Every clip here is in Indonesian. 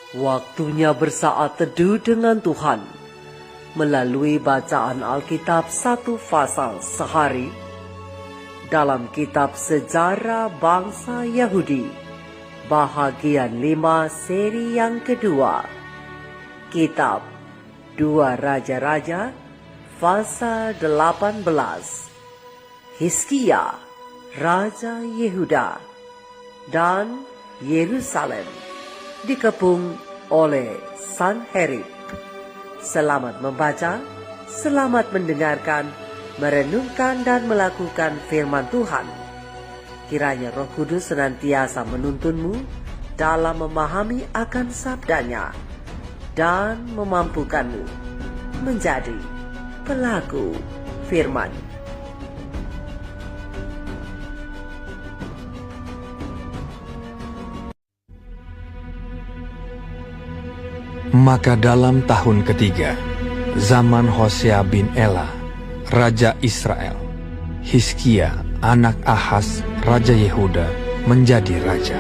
Waktunya bersaat teduh dengan Tuhan melalui bacaan Alkitab satu pasal sehari dalam kitab Sejarah Bangsa Yahudi, bahagian 5 seri yang kedua, kitab 2 Raja-Raja pasal 18, Hizkia, Raja Yehuda dan Yerusalem dikepung oleh Sanherib. Selamat membaca, selamat mendengarkan, merenungkan dan melakukan firman Tuhan. Kiranya Roh Kudus senantiasa menuntunmu dalam memahami akan sabdanya dan memampukanmu menjadi pelaku firman. Maka dalam tahun ketiga, zaman Hosea bin Ela, Raja Israel, Hizkia, anak Ahaz, Raja Yehuda, menjadi raja.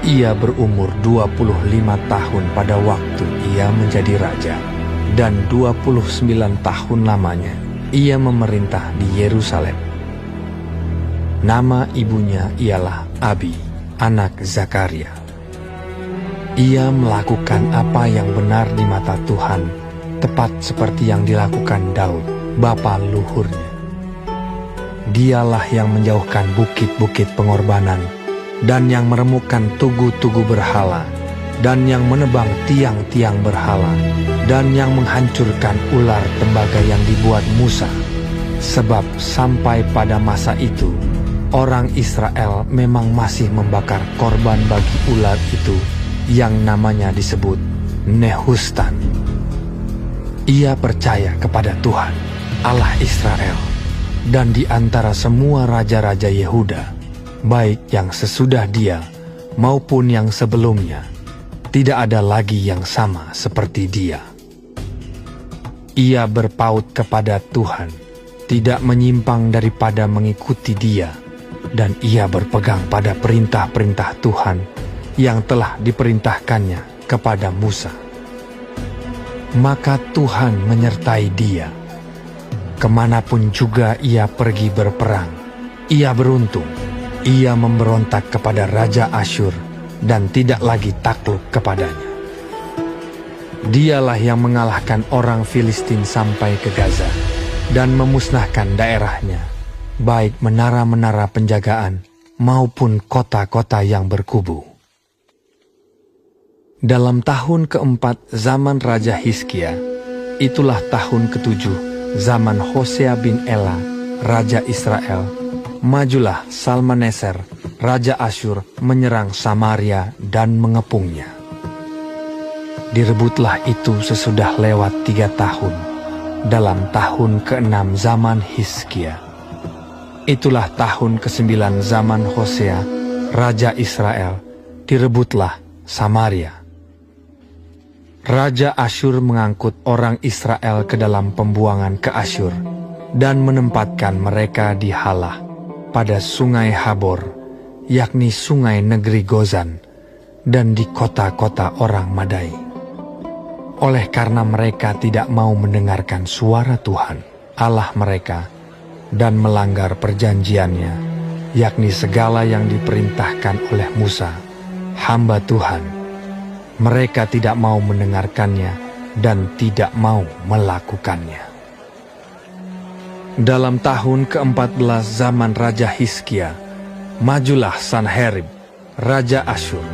Ia berumur 25 tahun pada waktu ia menjadi raja, dan 29 tahun lamanya ia memerintah di Yerusalem. Nama ibunya ialah Abi, anak Zakaria. Ia melakukan apa yang benar di mata Tuhan, tepat seperti yang dilakukan Daud, bapa luhurnya. Dialah yang menjauhkan bukit-bukit pengorbanan, dan yang meremukkan tugu-tugu berhala, dan yang menebang tiang-tiang berhala, dan yang menghancurkan ular tembaga yang dibuat Musa. Sebab sampai pada masa itu, orang Israel memang masih membakar korban bagi ular itu, yang namanya disebut Nehustan. Ia percaya kepada Tuhan, Allah Israel, dan di antara semua raja-raja Yehuda, baik yang sesudah dia maupun yang sebelumnya, tidak ada lagi yang sama seperti dia. Ia berpaut kepada Tuhan, tidak menyimpang daripada mengikuti dia, dan ia berpegang pada perintah-perintah Tuhan yang telah diperintahkannya kepada Musa. Maka Tuhan menyertai dia. Kemanapun juga ia pergi berperang, ia beruntung. Ia memberontak kepada Raja Asyur dan tidak lagi takluk kepadanya. Dialah yang mengalahkan orang Filistin sampai ke Gaza dan memusnahkan daerahnya, baik menara-menara penjagaan maupun kota-kota yang berkubu. Dalam tahun keempat zaman Raja Hizkia, itulah tahun ketujuh zaman Hosea bin Ela, Raja Israel, majulah Salmaneser, Raja Asyur, menyerang Samaria dan mengepungnya. Direbutlah itu sesudah lewat 3 tahun, dalam tahun ke-6 zaman Hizkia. Itulah tahun ke-9 zaman Hosea, Raja Israel, direbutlah Samaria. Raja Asyur mengangkut orang Israel ke dalam pembuangan ke Asyur dan menempatkan mereka di Halah pada sungai Habor, yakni sungai negeri Gozan, dan di kota-kota orang Madai. Oleh karena mereka tidak mau mendengarkan suara Tuhan, Allah mereka, dan melanggar perjanjiannya, yakni segala yang diperintahkan oleh Musa, hamba Tuhan, mereka tidak mau mendengarkannya dan tidak mau melakukannya. Dalam tahun ke-14 zaman Raja Hizkia, majulah Sanherib, Raja Asyur,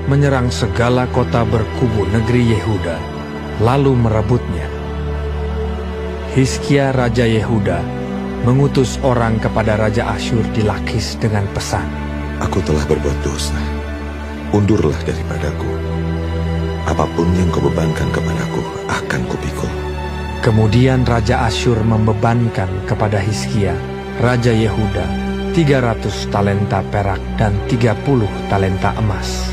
menyerang segala kota berkubu negeri Yehuda, lalu merebutnya. Hizkia Raja Yehuda mengutus orang kepada Raja Asyur di Lakis dengan pesan, "Aku telah berbuat dosa, undurlah daripadaku. Apapun yang kau bebankan kepadaku akan kupikul." Kemudian Raja Asyur membebankan kepada Hizkia, Raja Yehuda, 300 talenta perak dan 30 talenta emas.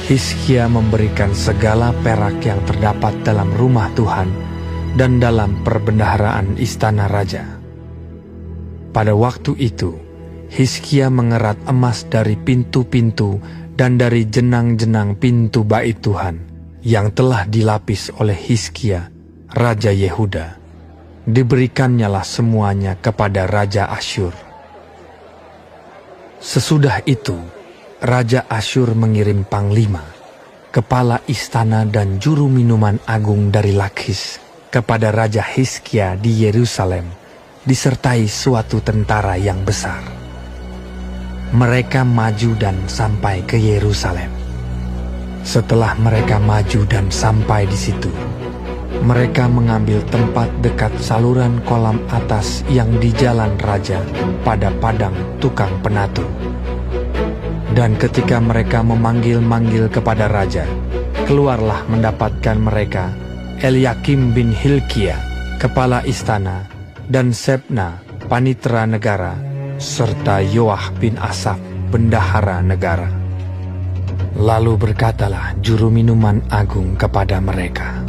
Hizkia memberikan segala perak yang terdapat dalam rumah Tuhan dan dalam perbendaharaan istana raja. Pada waktu itu, Hizkia mengerat emas dari pintu-pintu dan dari jenang-jenang pintu bait Tuhan yang telah dilapis oleh Hizkia, Raja Yehuda, diberikannya semuanya kepada Raja Asyur. Sesudah itu, Raja Asyur mengirim panglima, kepala istana dan juru minuman agung dari Lakhis kepada Raja Hizkia di Yerusalem, disertai suatu tentara yang besar. Mereka maju dan sampai ke Yerusalem. Setelah mereka maju dan sampai di situ, mereka mengambil tempat dekat saluran kolam atas yang di jalan raja pada padang tukang penatur. Dan ketika mereka memanggil-manggil kepada raja, keluarlah mendapatkan mereka Eliakim bin Hilkia, kepala istana, dan Sebna, panitera negara, serta Yoah bin Asaf, bendahara negara. Lalu berkatalah juru minuman agung kepada mereka,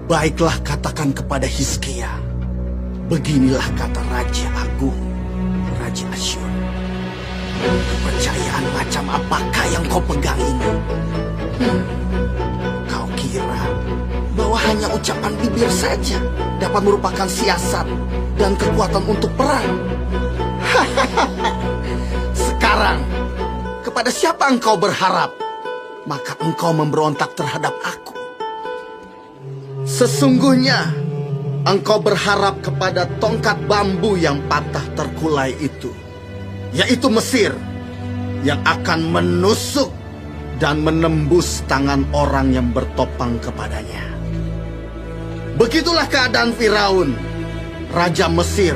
"Baiklah, katakan kepada Hizkia, beginilah kata Raja Agung, Raja Asyur. Kepercayaan macam apakah yang kau pegang ini? Kau kira bahwa hanya ucapan bibir saja dapat merupakan siasat dan kekuatan untuk perang? Sekarang, kepada siapa engkau berharap? Maka engkau memberontak terhadap aku. Sesungguhnya, engkau berharap kepada tongkat bambu yang patah terkulai itu, yaitu Mesir, yang akan menusuk dan menembus tangan orang yang bertopang kepadanya. Begitulah keadaan Firaun, Raja Mesir,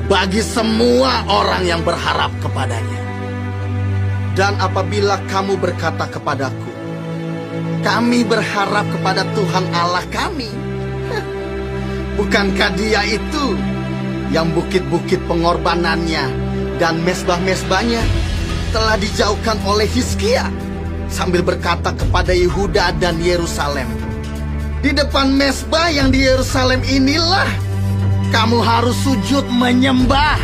bagi semua orang yang berharap kepadanya. Dan apabila kamu berkata kepadaku, kami berharap kepada Tuhan Allah kami, bukankah Dia itu yang bukit-bukit pengorbanannya dan mesbah-mesbahnya telah dijauhkan oleh Hizkia, sambil berkata kepada Yehuda dan Yerusalem, di depan mesbah yang di Yerusalem inilah kamu harus sujud menyembah.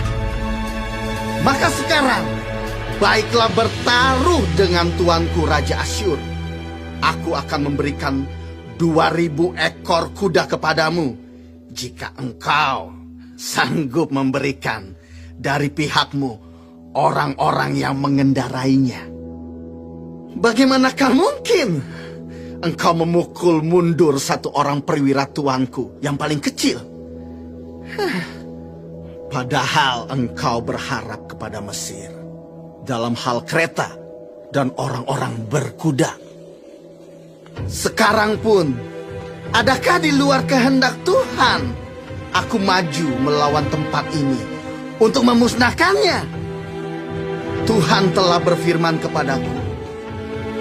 Maka sekarang, baiklah bertaruh dengan tuanku Raja Asyur. Aku akan memberikan 2.000 ekor kuda kepadamu, jika engkau sanggup memberikan dari pihakmu orang-orang yang mengendarainya. Bagaimanakah mungkin engkau memukul mundur satu orang perwira tuanku yang paling kecil? Padahal engkau berharap kepada Mesir dalam hal kereta dan orang-orang berkuda. Sekarang pun, adakah di luar kehendak Tuhan aku maju melawan tempat ini untuk memusnahkannya? Tuhan telah berfirman kepadaku,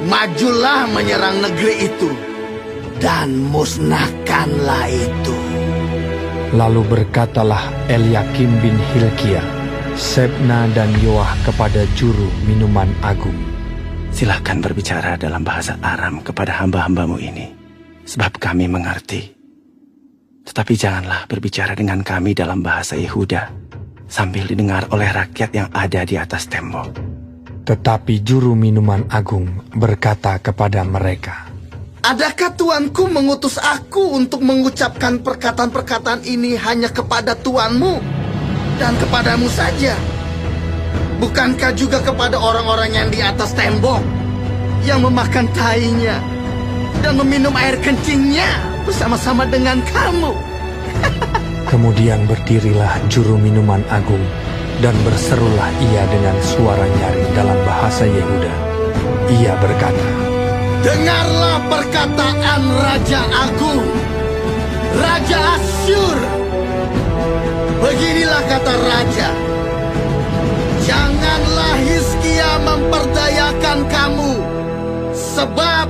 majulah menyerang negeri itu dan musnahkanlah itu. Lalu berkatalah Eliakim bin Hilkia, Sebna dan Yoah kepada juru minuman agung, silahkan berbicara dalam bahasa Aram kepada hamba-hambamu ini, sebab kami mengerti. Tetapi janganlah berbicara dengan kami dalam bahasa Yehuda, sambil didengar oleh rakyat yang ada di atas tembok. Tetapi juru minuman agung berkata kepada mereka, adakah tuanku mengutus aku untuk mengucapkan perkataan-perkataan ini hanya kepada tuanmu dan kepadamu saja? Bukankah juga kepada orang-orang yang di atas tembok, yang memakan tainya dan meminum air kencingnya bersama-sama dengan kamu? Kemudian berdirilah juru minuman agung, dan berserulah ia dengan suara nyaring dalam bahasa Yehuda. Ia berkata, dengarlah perkataan Raja Agung, Raja Asyur. Beginilah kata Raja, janganlah Hizkia memperdayakan kamu, sebab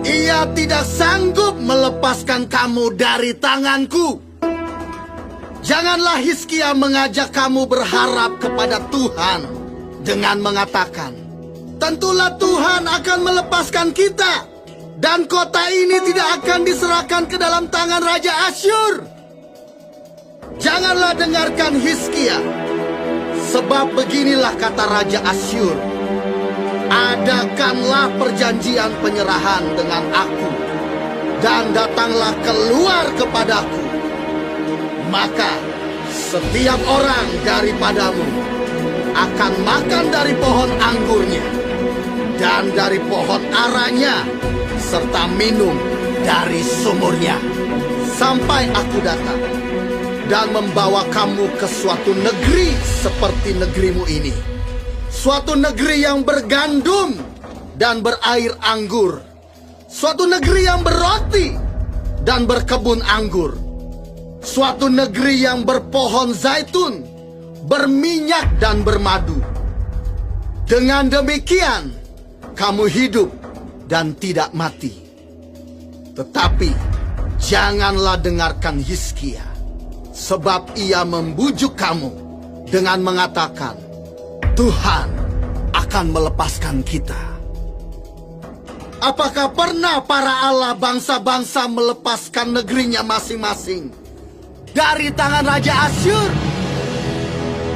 ia tidak sanggup melepaskan kamu dari tanganku. Janganlah Hizkia mengajak kamu berharap kepada Tuhan dengan mengatakan, tentulah Tuhan akan melepaskan kita, dan kota ini tidak akan diserahkan ke dalam tangan Raja Asyur. Janganlah dengarkan Hizkia, sebab beginilah kata Raja Asyur, adakanlah perjanjian penyerahan dengan aku, dan datanglah keluar kepadaku. Maka setiap orang daripadamu akan makan dari pohon anggurnya dan dari pohon aranya, serta minum dari sumurnya, sampai aku datang dan membawa kamu ke suatu negeri seperti negerimu ini. Suatu negeri yang bergandum dan berair anggur. Suatu negeri yang berroti dan berkebun anggur. Suatu negeri yang berpohon zaitun, berminyak dan bermadu. Dengan demikian, kamu hidup dan tidak mati. Tetapi janganlah dengarkan Hizkia, sebab ia membujuk kamu dengan mengatakan, Tuhan akan melepaskan kita. Apakah pernah para Allah bangsa-bangsa melepaskan negerinya masing-masing dari tangan Raja Asyur?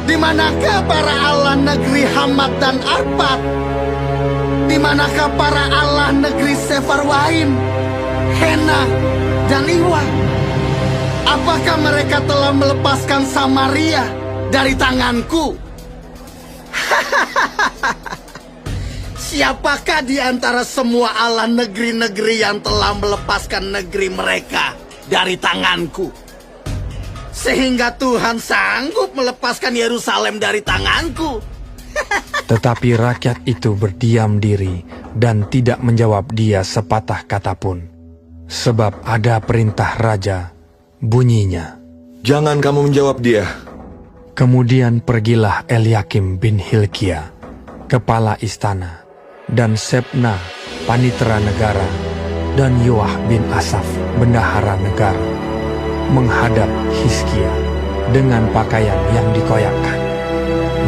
Di manakah para Allah negeri Hamat dan Arpad? Di manakah para Allah negeri Sefarwaim, Hena, dan Iwa? Apakah mereka telah melepaskan Samaria dari tanganku? Siapakah di antara semua Allah negeri-negeri yang telah melepaskan negeri mereka dari tanganku, sehingga Tuhan sanggup melepaskan Yerusalem dari tanganku? Tetapi rakyat itu berdiam diri dan tidak menjawab dia sepatah kata pun. Sebab ada perintah raja, bunyinya, Jangan kamu menjawab dia. kemudian pergilah Eliakim bin Hilkia, kepala istana, dan Sebna, panitera negara, dan Yoah bin Asaf, bendahara negara, menghadap Hizkia dengan pakaian yang dikoyakkan,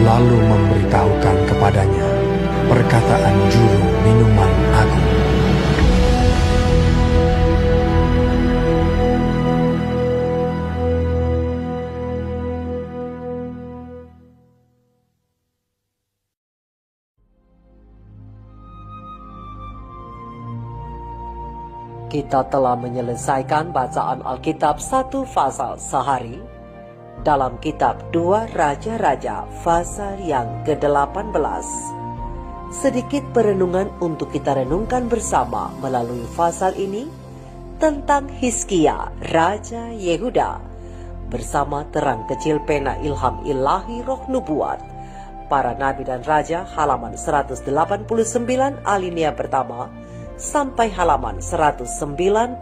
lalu memberitahukan kepadanya perkataan juru minuman agung. Kita telah menyelesaikan bacaan Alkitab 1 pasal sehari dalam kitab 2 Raja-Raja pasal yang ke-18. Sedikit perenungan untuk kita renungkan bersama melalui pasal ini tentang Hizkia, Raja Yehuda, bersama terang kecil pena ilham ilahi roh nubuat, para nabi dan raja, halaman 189 alinea pertama sampai halaman 190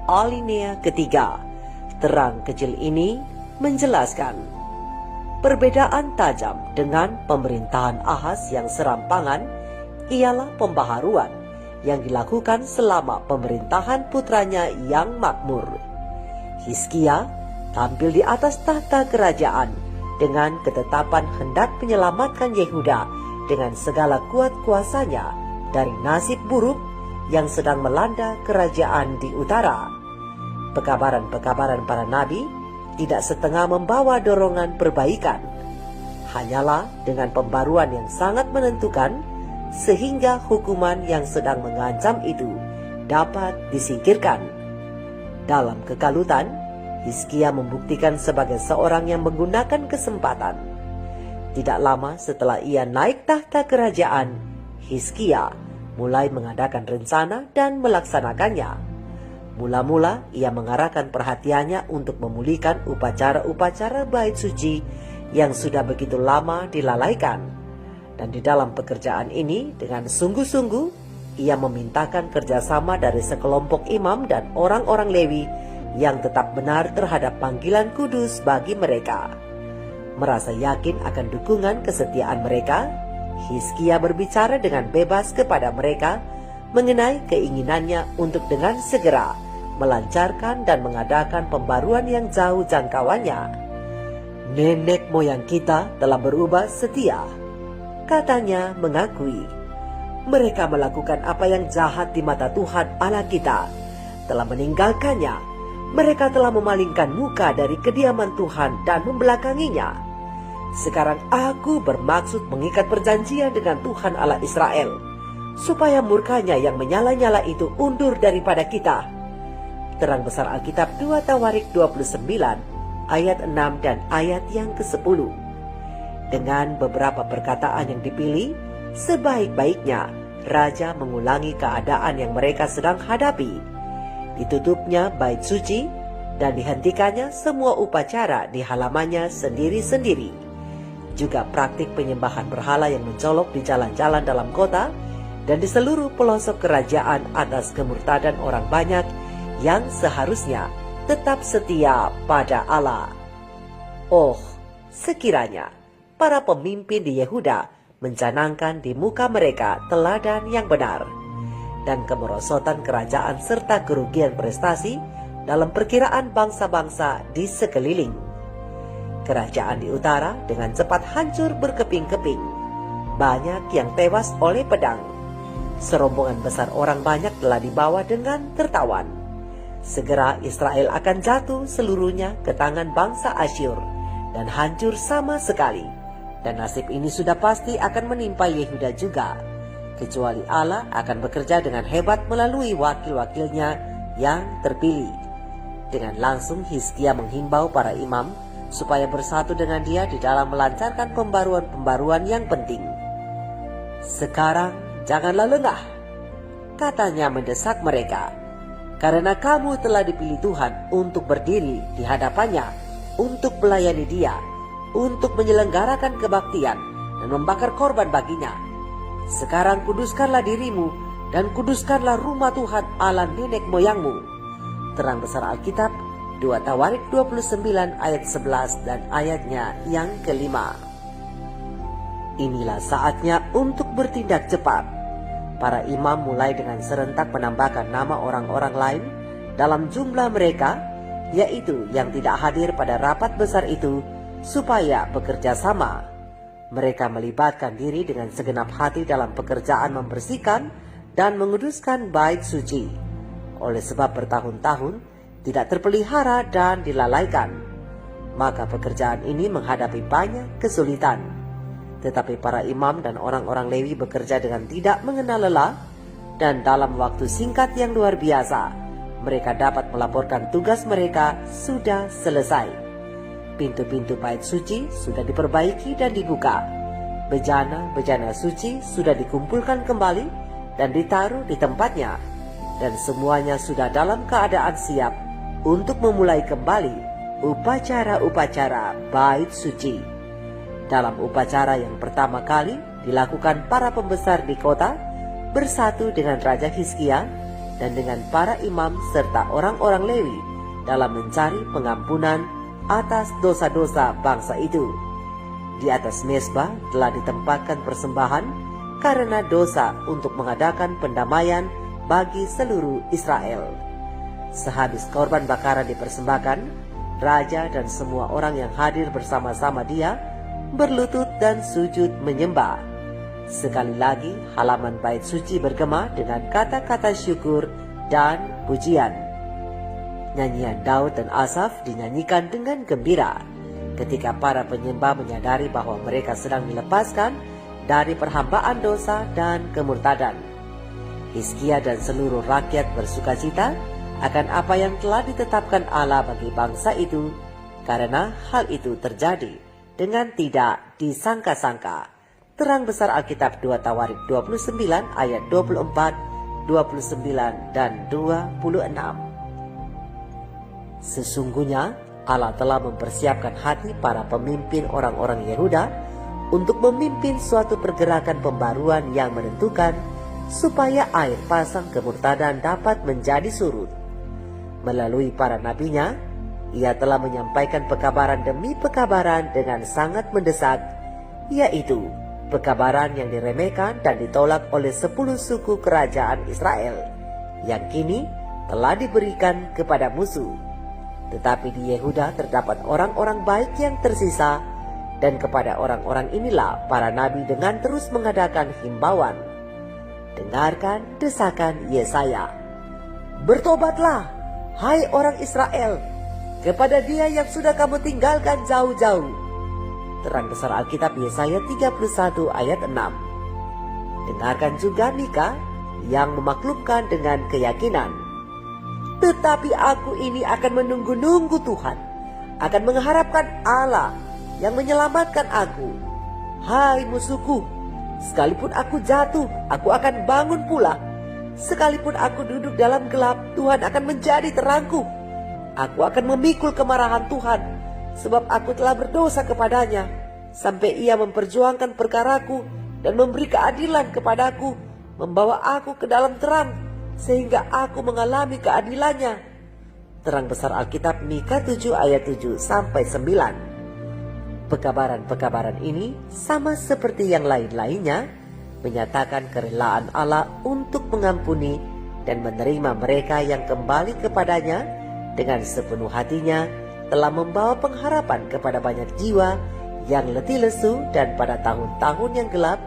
alinea ketiga. Terang kecil ini menjelaskan perbedaan tajam dengan pemerintahan Ahaz yang serampangan ialah pembaharuan yang dilakukan selama pemerintahan putranya yang makmur. Hizkia tampil di atas tahta kerajaan dengan ketetapan hendak menyelamatkan Yehuda dengan segala kuat kuasanya dari nasib buruk yang sedang melanda kerajaan di utara. Pekabaran-pekabaran para nabi tidak setengah membawa dorongan perbaikan. Hanyalah dengan pembaruan yang sangat menentukan sehingga hukuman yang sedang mengancam itu dapat disingkirkan. Dalam kekalutan, Hizkia membuktikan sebagai seorang yang menggunakan kesempatan. Tidak lama setelah ia naik tahta kerajaan, Hizkia mulai mengadakan rencana dan melaksanakannya. Mula-mula ia mengarahkan perhatiannya untuk memulihkan upacara-upacara bait suci yang sudah begitu lama dilalaikan. Dan di dalam pekerjaan ini dengan sungguh-sungguh ia memintakan kerjasama dari sekelompok imam dan orang-orang Lewi yang tetap benar terhadap panggilan kudus bagi mereka. Merasa yakin akan dukungan kesetiaan mereka, Hizkia berbicara dengan bebas kepada mereka mengenai keinginannya untuk dengan segera melancarkan dan mengadakan pembaruan yang jauh jangkauannya. Nenek moyang kita telah berubah setia, katanya mengakui. Mereka melakukan apa yang jahat di mata Tuhan Allah kita, telah meninggalkannya. Mereka telah memalingkan muka dari kediaman Tuhan dan membelakanginya. Sekarang aku bermaksud mengikat perjanjian dengan Tuhan Allah Israel, supaya murkanya yang menyala-nyala itu undur daripada kita. Terang besar Alkitab 2 Tawarik 29 ayat 6 dan ayat yang ke-10. Dengan beberapa perkataan yang dipilih, sebaik-baiknya raja mengulangi keadaan yang mereka sedang hadapi. Ditutupnya bait suci dan dihentikannya semua upacara di halamannya sendiri-sendiri. Juga praktik penyembahan berhala yang mencolok di jalan-jalan dalam kota dan di seluruh pelosok kerajaan atas kemurtadan orang banyak yang seharusnya tetap setia pada Allah. Oh, sekiranya para pemimpin di Yehuda mencanangkan di muka mereka teladan yang benar, dan kemerosotan kerajaan serta kerugian prestasi dalam perkiraan bangsa-bangsa di sekeliling. Kerajaan di utara dengan cepat hancur berkeping-keping. Banyak yang tewas oleh pedang. Serombongan besar orang banyak telah dibawa dengan tertawan. Segera Israel akan jatuh seluruhnya ke tangan bangsa Asyur dan hancur sama sekali. Dan nasib ini sudah pasti akan menimpa Yehuda juga, kecuali Allah akan bekerja dengan hebat melalui wakil-wakilnya yang terpilih. Dengan langsung Hizkia menghimbau para imam supaya bersatu dengan dia di dalam melancarkan pembaruan-pembaruan yang penting. Sekarang janganlah lengah, katanya mendesak mereka, karena kamu telah dipilih Tuhan untuk berdiri di hadapannya, untuk melayani dia, untuk menyelenggarakan kebaktian dan membakar korban baginya. Sekarang kuduskanlah dirimu dan kuduskanlah rumah Tuhan Allah nenek moyangmu. Terang besar Alkitab 2 Tawarik 29 ayat 11 dan ayatnya yang kelima. Inilah saatnya untuk bertindak cepat. Para imam mulai dengan serentak menambahkan nama orang-orang lain dalam jumlah mereka, yaitu yang tidak hadir pada rapat besar itu, supaya bekerja sama. Mereka melibatkan diri dengan segenap hati dalam pekerjaan membersihkan dan menguduskan bait suci. Oleh sebab bertahun-tahun tidak terpelihara dan dilalaikan, maka pekerjaan ini menghadapi banyak kesulitan. Tetapi para imam dan orang-orang Lewi bekerja dengan tidak mengenal lelah, dan dalam waktu singkat yang luar biasa, mereka dapat melaporkan tugas mereka sudah selesai. Pintu-pintu bait suci sudah diperbaiki dan dibuka. Bejana-bejana suci sudah dikumpulkan kembali dan ditaruh di tempatnya, dan semuanya sudah dalam keadaan siap untuk memulai kembali upacara-upacara bait suci. Dalam upacara yang pertama kali dilakukan para pembesar di kota bersatu dengan Raja Hizkia dan dengan para imam serta orang-orang Lewi dalam mencari pengampunan atas dosa-dosa bangsa itu. Di atas mezbah telah ditempatkan persembahan karena dosa untuk mengadakan pendamaian bagi seluruh Israel. Sehabis korban bakaran dipersembahkan, raja dan semua orang yang hadir bersama-sama dia berlutut dan sujud menyembah. Sekali lagi halaman bait suci bergema dengan kata-kata syukur dan pujian. Nyanyian Daud dan Asaf dinyanyikan dengan gembira ketika para penyembah menyadari bahwa mereka sedang dilepaskan dari perhambaan dosa dan kemurtadan. Hizkia dan seluruh rakyat bersukacita akan apa yang telah ditetapkan Allah bagi bangsa itu, karena hal itu terjadi dengan tidak disangka-sangka. Terang besar Alkitab 2 Tawarik 29 ayat 24, 29 dan 26. Sesungguhnya Allah telah mempersiapkan hati para pemimpin orang-orang Yehuda untuk memimpin suatu pergerakan pembaruan yang menentukan supaya air pasang kemurtadan dapat menjadi surut. Melalui para nabinya, ia telah menyampaikan pekabaran demi pekabaran dengan sangat mendesak, yaitu pekabaran yang diremehkan dan ditolak oleh 10 suku kerajaan Israel, yang kini telah diberikan kepada musuh. Tetapi di Yehuda terdapat orang-orang baik yang tersisa, dan kepada orang-orang inilah para nabi dengan terus mengadakan himbauan. Dengarkan desakan Yesaya. Bertobatlah, hai orang Israel, kepada dia yang sudah kamu tinggalkan jauh-jauh. Terang besar Alkitab Yesaya 31 ayat 6. Dengarkan juga Mika yang memaklumkan dengan keyakinan. Tetapi aku ini akan menunggu-nunggu Tuhan, akan mengharapkan Allah yang menyelamatkan aku. Hai musuhku, sekalipun aku jatuh, aku akan bangun pula. Sekalipun aku duduk dalam gelap, Tuhan akan menjadi terangku. Aku akan memikul kemarahan Tuhan, sebab aku telah berdosa kepadanya, sampai Ia memperjuangkan perkaraku dan memberi keadilan kepadaku, membawa aku ke dalam terang, sehingga aku mengalami keadilannya. Terang besar Alkitab Mika 7 ayat 7 sampai 9. Pekabaran-pekabaran ini sama seperti yang lain-lainnya, menyatakan kerelaan Allah untuk mengampuni dan menerima mereka yang kembali kepadanya dengan sepenuh hatinya, telah membawa pengharapan kepada banyak jiwa yang letih lesu, dan pada tahun-tahun yang gelap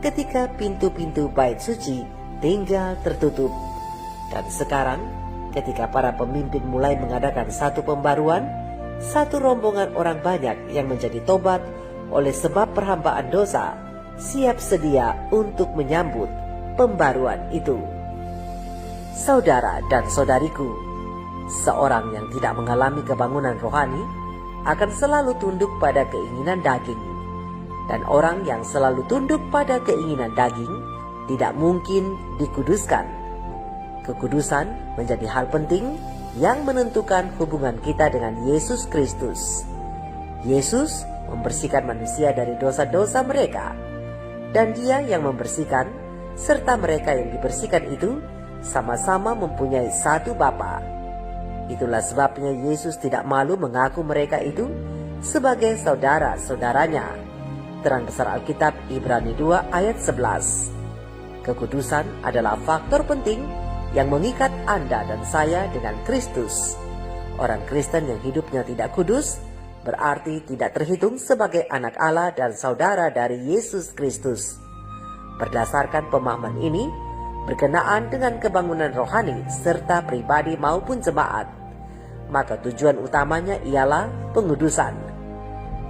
ketika pintu-pintu bait suci tinggal tertutup. Dan sekarang ketika para pemimpin mulai mengadakan satu pembaruan, satu rombongan orang banyak yang menjadi tobat oleh sebab perhambaan dosa, siap sedia untuk menyambut pembaruan itu. Saudara dan saudariku, seorang yang tidak mengalami kebangunan rohani akan selalu tunduk pada keinginan daging. Dan orang yang selalu tunduk pada keinginan daging tidak mungkin dikuduskan. Kekudusan menjadi hal penting yang menentukan hubungan kita dengan Yesus Kristus. Yesus membersihkan manusia dari dosa-dosa mereka, dan Dia yang membersihkan serta mereka yang dibersihkan itu sama-sama mempunyai satu Bapa. Itulah sebabnya Yesus tidak malu mengaku mereka itu sebagai saudara-saudaranya. Terang besar Alkitab Ibrani 2 ayat 11. Kekudusan adalah faktor penting yang mengikat Anda dan saya dengan Kristus. Orang Kristen yang hidupnya tidak kudus berarti tidak terhitung sebagai anak Allah dan saudara dari Yesus Kristus. Berdasarkan pemahaman ini, berkenaan dengan kebangunan rohani serta pribadi maupun jemaat, maka tujuan utamanya ialah pengudusan.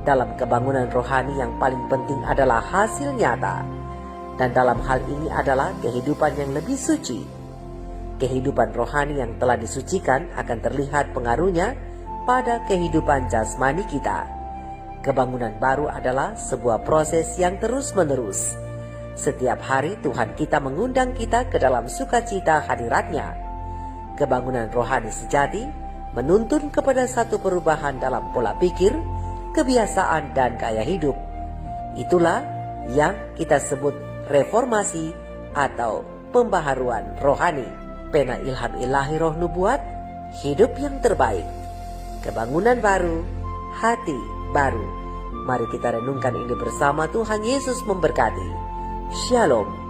Dalam kebangunan rohani yang paling penting adalah hasil nyata, dan dalam hal ini adalah kehidupan yang lebih suci. Kehidupan rohani yang telah disucikan akan terlihat pengaruhnya pada kehidupan jasmani kita. Kebangunan baru adalah sebuah proses yang terus-menerus. Setiap hari Tuhan kita mengundang kita ke dalam sukacita hadirat-Nya. Kebangunan rohani sejati menuntun kepada satu perubahan dalam pola pikir, kebiasaan, dan gaya hidup. Itulah yang kita sebut reformasi atau pembaharuan rohani. Pena ilham ilahi roh nubuat, hidup yang terbaik, kebangunan baru, hati baru. Mari kita renungkan ini bersama. Tuhan Yesus memberkati. Shalom.